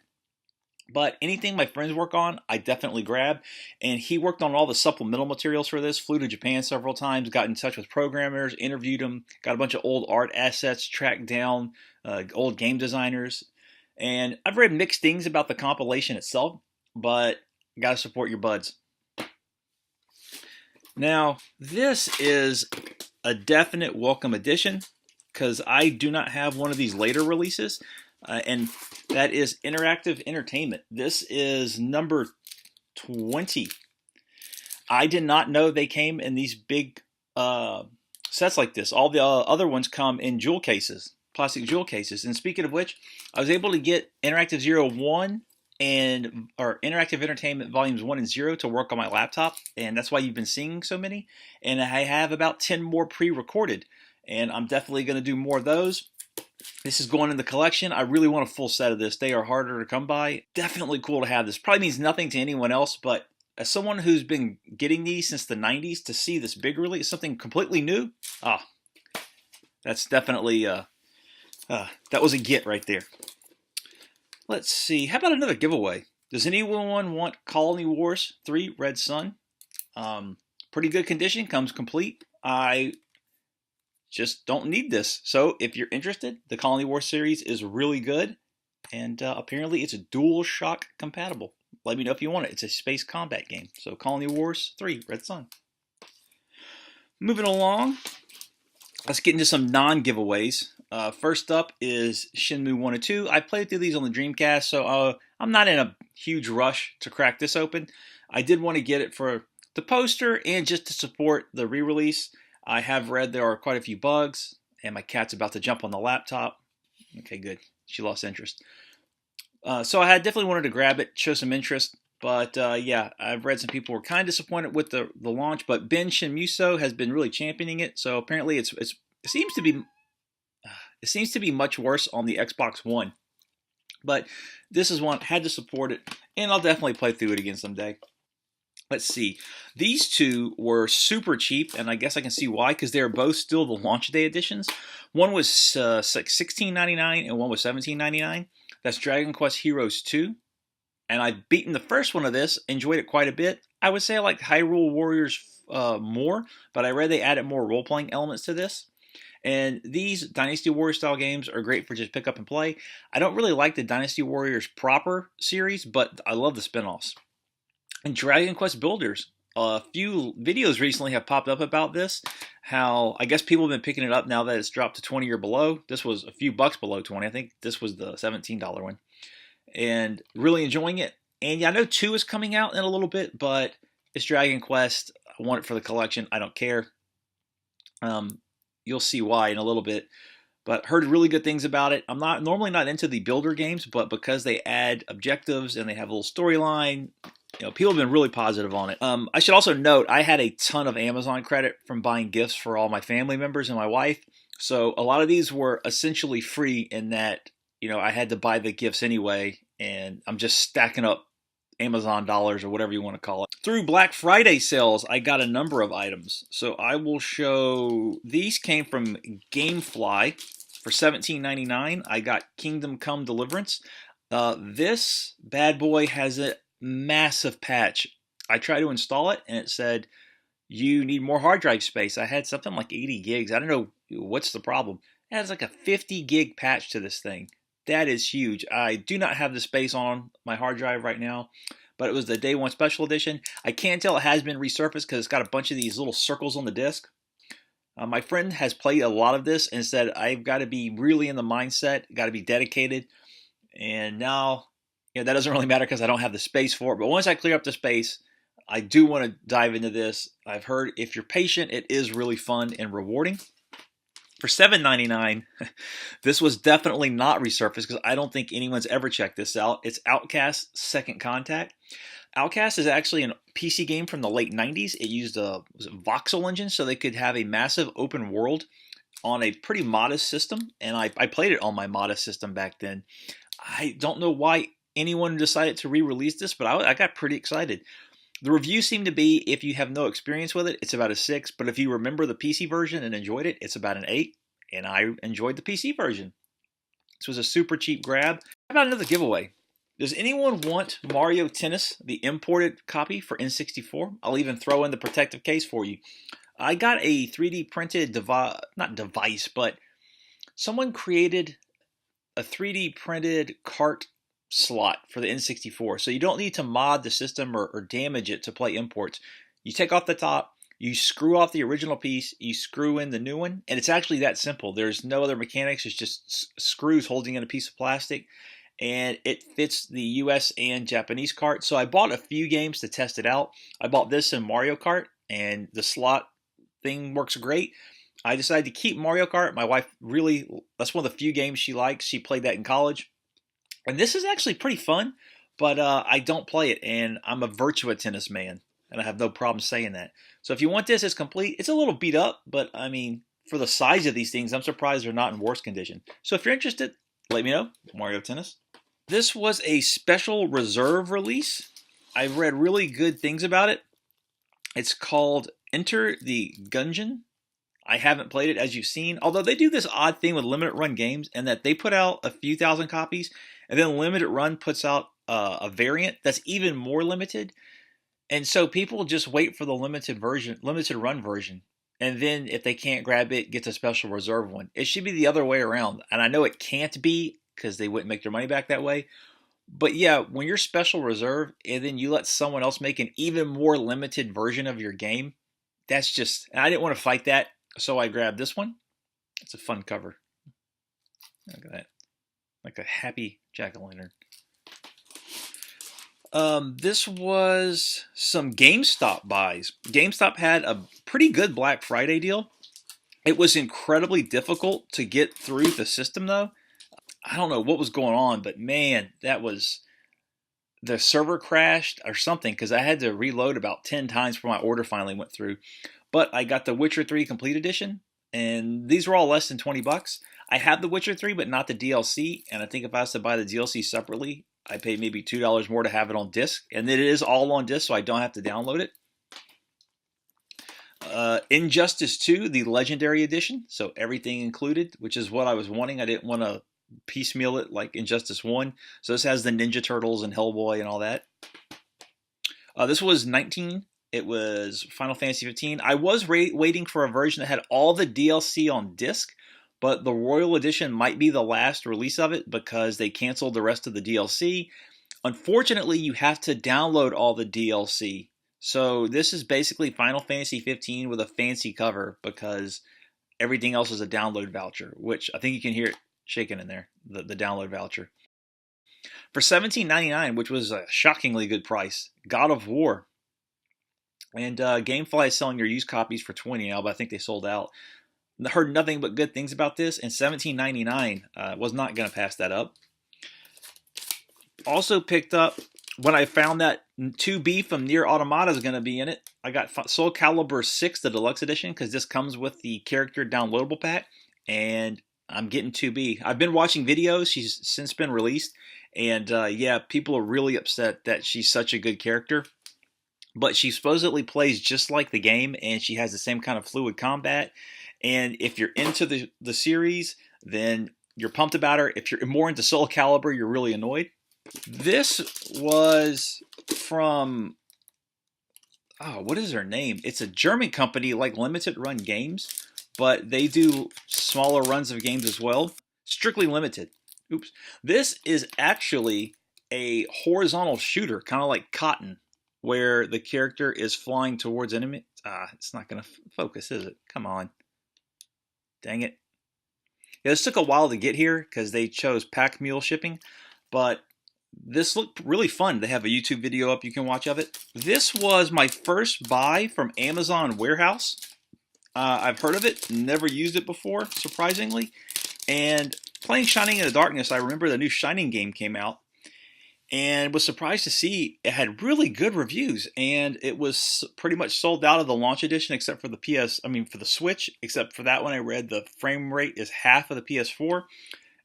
But anything my friends work on, I definitely grab. And he worked on all the supplemental materials for this, flew to Japan several times, got in touch with programmers, interviewed them, got a bunch of old art assets, tracked down old game designers. And I've read mixed things about the compilation itself, but gotta support your buds. Now, this is a definite welcome addition because I do not have one of these later releases. And that is Interactive Entertainment. This is number 20. I did not know they came in these big sets like this. All the other ones come in jewel cases, plastic jewel cases. And speaking of which, I was able to get Interactive Zero 1 or Interactive Entertainment Volumes 1 and 0 to work on my laptop. And that's why you've been seeing so many. And I have about 10 more pre-recorded. And I'm definitely going to do more of those. This is going in the collection. I really want a full set of this. They are harder to come by. Definitely cool to have this. Probably means nothing to anyone else, but as someone who's been getting these since the 90s, to see this big release, something completely new, that's definitely, that was a get right there. Let's see. How about another giveaway? Does anyone want Colony Wars 3 Red Sun? Pretty good condition. Comes complete. I just don't need this. So if you're interested, the Colony Wars series is really good. And apparently it's dual shock compatible. Let me know if you want it. It's a space combat game. So Colony Wars 3 Red Sun. Moving along. Let's get into some non-giveaways. First up is Shenmue 1 and 2. I played through these on the Dreamcast, so I'm not in a huge rush to crack this open. I did want to get it for the poster and just to support the re-release. I have read there are quite a few bugs, and my cat's about to jump on the laptop. Okay, good. She lost interest. So I had definitely wanted to grab it, show some interest. But yeah, I've read some people were kind of disappointed with the launch, but Ben Shinmuso has been really championing it. So apparently it seems to be much worse on the Xbox One. But this is one, had to support it, and I'll definitely play through it again someday. Let's see. These two were super cheap, and I guess I can see why, because they're both still the launch day editions. One was $16.99 and one was $17.99. That's Dragon Quest Heroes 2. And I've beaten the first one of this, enjoyed it quite a bit. I would say I like Hyrule Warriors more, but I read they added more role-playing elements to this. And these Dynasty Warriors style games are great for just pick up and play. I don't really like the Dynasty Warriors proper series, but I love the spin-offs. And Dragon Quest Builders. A few videos recently have popped up about this. How I guess people have been picking it up now that it's dropped to 20 or below. This was a few bucks below 20. I think this was the $17 one. And really enjoying it. And yeah, I know 2 is coming out in a little bit, but it's Dragon Quest. I want it for the collection. I don't care. You'll see why in a little bit. But heard really good things about it. I'm normally not into the builder games, but because they add objectives and they have a little storyline, People have been really positive on it. I should also note I had a ton of Amazon credit from buying gifts for all my family members and my wife. So a lot of these were essentially free in that, I had to buy the gifts anyway, and I'm just stacking up Amazon dollars or whatever you want to call it. Through Black Friday sales, I got a number of items. So I will show, these came from Gamefly for $17.99. I got Kingdom Come Deliverance. This bad boy has a massive patch. I tried to install it and it said, you need more hard drive space. I had something like 80 gigs. I don't know what's the problem. It has like a 50 gig patch to this thing. That is huge. I do not have the space on my hard drive right now, but it was the day one special edition. I can tell it has been resurfaced because it's got a bunch of these little circles on the disc. My friend has played a lot of this and said, I've got to be really in the mindset, got to be dedicated. And now, that doesn't really matter because I don't have the space for it. But once I clear up the space, I do want to dive into this. I've heard if you're patient, it is really fun and rewarding. For $7.99, this was definitely not resurfaced because I don't think anyone's ever checked this out. It's Outcast Second Contact. Outcast is actually a PC game from the late 90s. It used a voxel engine so they could have a massive open world on a pretty modest system, and I played it on my modest system back then. I don't know why anyone decided to re-release this, but I got pretty excited. The reviews seem to be, if you have no experience with it, it's about a 6, but if you remember the PC version and enjoyed it, it's about an 8, and I enjoyed the PC version. This was a super cheap grab. How about another giveaway? Does anyone want Mario Tennis, the imported copy for N64? I'll even throw in the protective case for you. I got a 3D printed but someone created a 3D printed cart slot for the N64. So you don't need to mod the system or damage it to play imports. You take off the top, you screw off the original piece, you screw in the new one, and it's actually that simple. There's no other mechanics. It's just screws holding in a piece of plastic, and it fits the US and Japanese cart. So I bought a few games to test it out. I bought this and Mario Kart, and the slot thing works great. I decided to keep Mario Kart. My wife that's one of the few games she likes. She played that in college. And this is actually pretty fun, but I don't play it, and I'm a Virtua Tennis man, and I have no problem saying that. So if you want this, it's complete. It's a little beat up, but I mean, for the size of these things, I'm surprised they're not in worse condition. So if you're interested, let me know. Mario Tennis. This was a special reserve release. I've read really good things about it. It's called Enter the Gungeon. I haven't played it, as you've seen, although they do this odd thing with limited run games, and that they put out a few thousand copies, and then limited run puts out a variant that's even more limited, and so people just wait for the limited run version, and then if they can't grab it, gets a special reserve one. It should be the other way around, and I know it can't be because they wouldn't make their money back that way. But yeah, when you're special reserve and then you let someone else make an even more limited version of your game, that's just, and I didn't want to fight that. So I grabbed this one. It's a fun cover. Look at that. Like a happy jack-o'-lantern. This was some GameStop buys. GameStop had a pretty good Black Friday deal. It was incredibly difficult to get through the system, though. I don't know what was going on, but man, the server crashed or something because I had to reload about 10 times before my order finally went through. But I got the Witcher 3 Complete Edition, and these were all less than $20. I have the Witcher 3, but not the DLC, and I think if I was to buy the DLC separately, I pay maybe $2 more to have it on disc, and it is all on disc, so I don't have to download it. Injustice 2, the Legendary Edition, so everything included, which is what I was wanting. I didn't want to piecemeal it like Injustice 1, so this has the Ninja Turtles and Hellboy and all that. This was $19. It was Final Fantasy 15. I was waiting for a version that had all the DLC on disc, but the Royal Edition might be the last release of it because they canceled the rest of the DLC. Unfortunately, you have to download all the DLC. So this is basically Final Fantasy 15 with a fancy cover because everything else is a download voucher, which I think you can hear it shaking in there, the download voucher. For $17.99, which was a shockingly good price, God of War. And Gamefly is selling your used copies for $20 now, but I think they sold out. I heard nothing but good things about this, and $17.99 was not going to pass that up. Also picked up, when I found that 2B from Nier Automata is going to be in it. I got Soul Calibur 6, the deluxe edition, because this comes with the character downloadable pack, and I'm getting 2B. I've been watching videos. She's since been released, and yeah, people are really upset that she's such a good character. But she supposedly plays just like the game, and she has the same kind of fluid combat. And if you're into the series, then you're pumped about her. If you're more into Soul Calibur, you're really annoyed. This was from, oh, what is her name? It's a German company like Limited Run Games, but they do smaller runs of games as well. Strictly Limited. Oops. This is actually a horizontal shooter, kind of like Cotton, where the character is flying towards enemy. It's not going to focus, is it? Come on. Dang it. Yeah, this took a while to get here because they chose pack mule shipping, but this looked really fun. They have a YouTube video up you can watch of it. This was my first buy from Amazon Warehouse. I've heard of it, never used it before, surprisingly. And playing Shining in the Darkness, I remember the new Shining game came out, and was surprised to see it had really good reviews, and it was pretty much sold out of the launch edition except for the for the Switch. Except for that one, I read the frame rate is half of the PS4,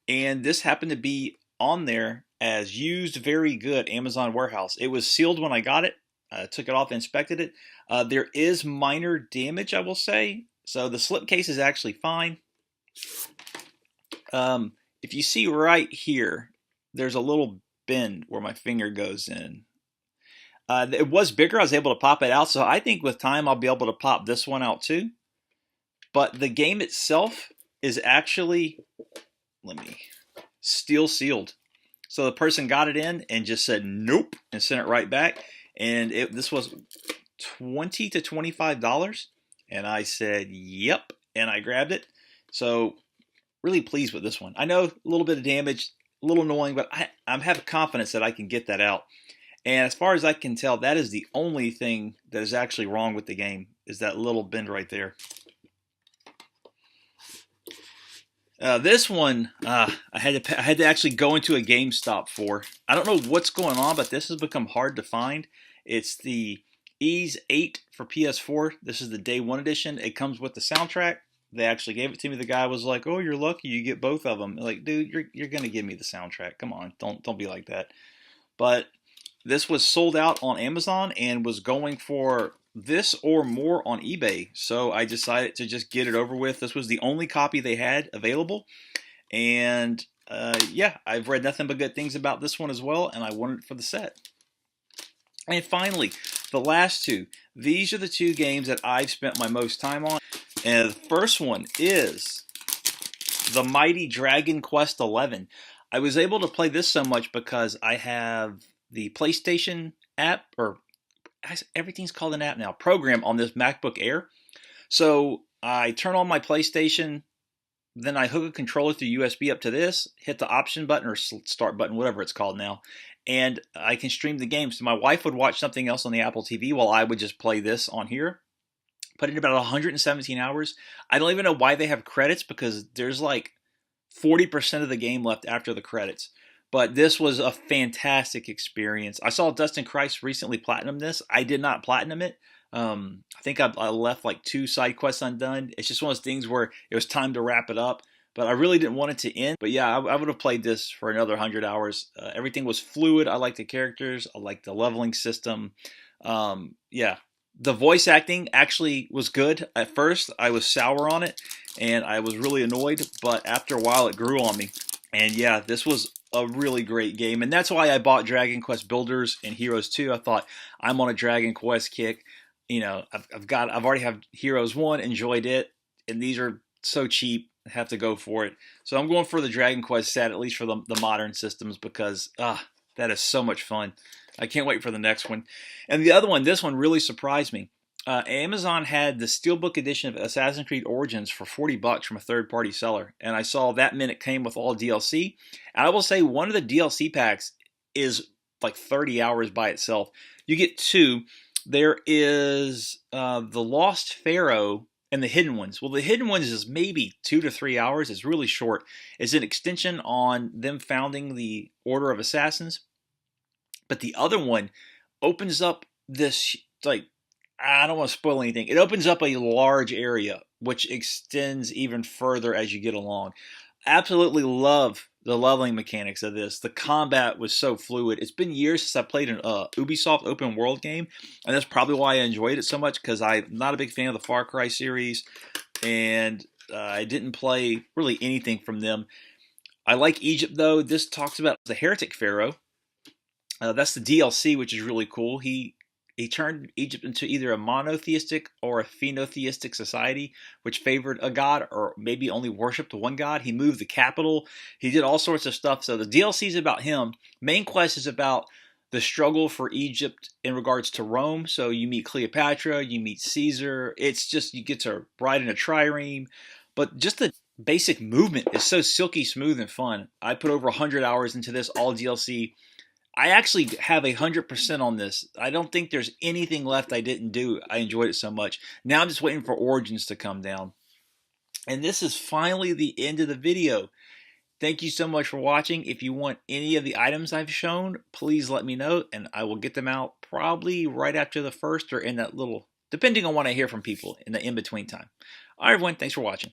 and this happened to be on there as used, very good, Amazon Warehouse. It was sealed when I got it. I took it off, inspected it. There is minor damage, I will say. So the slipcase is actually fine. If you see right here, there's a little bend where my finger goes in. It was bigger. I was able to pop it out. So I think with time, I'll be able to pop this one out too. But the game itself is actually, steel sealed. So the person got it in and just said nope and sent it right back. And this was $20 to $25. And I said yep. And I grabbed it. So really pleased with this one. I know a little bit of damage, a little annoying, but I have confidence that I can get that out. And as far as I can tell, that is the only thing that is actually wrong with the game, is that little bend right there. This one, I had to actually go into a GameStop for. I don't know what's going on, but this has become hard to find. It's the Ease 8 for PS4. This is the Day 1 edition. It comes with the soundtrack. They actually gave it to me. The guy was like, "Oh, you're lucky. You get both of them." Like, dude, you're gonna give me the soundtrack. Come on, don't be like that. But this was sold out on Amazon and was going for this or more on eBay. So I decided to just get it over with. This was the only copy they had available. And yeah, I've read nothing but good things about this one as well, and I wanted it for the set. And finally, the last two. These are the two games that I've spent my most time on. And the first one is the mighty Dragon Quest XI. I was able to play this so much because I have the PlayStation app, or everything's called an app now, program on this MacBook Air. So I turn on my PlayStation, then I hook a controller through USB up to this, hit the option button or start button, whatever it's called now, and I can stream the game. So my wife would watch something else on the Apple TV while I would just play this on here. Put in about 117 hours. I don't even know why they have credits, because there's like 40% of the game left after the credits. But this was a fantastic experience. I saw Dustin Christ recently platinum this. I did not platinum it. I think I left like 2 side quests undone. It's just one of those things where it was time to wrap it up. But I really didn't want it to end. But yeah, I would have played this for another 100 hours. Everything was fluid. I liked the characters. I liked the leveling system. Yeah. The voice acting actually was good. At first, I was sour on it, and I was really annoyed. But after a while, it grew on me. And yeah, this was a really great game. And that's why I bought Dragon Quest Builders and Heroes 2. I thought, I'm on a Dragon Quest kick. You know, I've already have Heroes 1, enjoyed it. And these are so cheap, I have to go for it. So I'm going for the Dragon Quest set, at least for the modern systems, because that is so much fun. I can't wait for the next one. And the other one, this one really surprised me. Amazon had the Steelbook edition of Assassin's Creed Origins for $40 from a third-party seller. And I saw that meant it came with all DLC. And I will say one of the DLC packs is like 30 hours by itself. You get 2. There is the Lost Pharaoh and the Hidden Ones. Well, the Hidden Ones is maybe 2 to 3 hours. It's really short. It's an extension on them founding the Order of Assassins. But the other one, opens up this, like, I don't want to spoil anything. It opens up a large area, which extends even further as you get along. Absolutely love the leveling mechanics of this. The combat was so fluid. It's been years since I played an Ubisoft open world game, and that's probably why I enjoyed it so much, because I'm not a big fan of the Far Cry series, and I didn't play really anything from them. I like Egypt, though. This talks about the heretic pharaoh. That's the DLC, which is really cool. He turned Egypt into either a monotheistic or a phenotheistic society, which favored a god or maybe only worshipped one god. He moved the capital. He did all sorts of stuff. So the DLC is about him. Main quest is about the struggle for Egypt in regards to Rome. So you meet Cleopatra, you meet Caesar. It's just, you get to ride in a trireme. But just the basic movement is so silky smooth and fun. I put over 100 hours into this, all DLC. I actually have 100% on this. I don't think there's anything left I didn't do. I enjoyed it so much. Now I'm just waiting for Origins to come down. And this is finally the end of the video. Thank you so much for watching. If you want any of the items I've shown, please let me know, and I will get them out probably right after the first, or in that little, depending on what I hear from people in the in-between time. All right, everyone. Thanks for watching.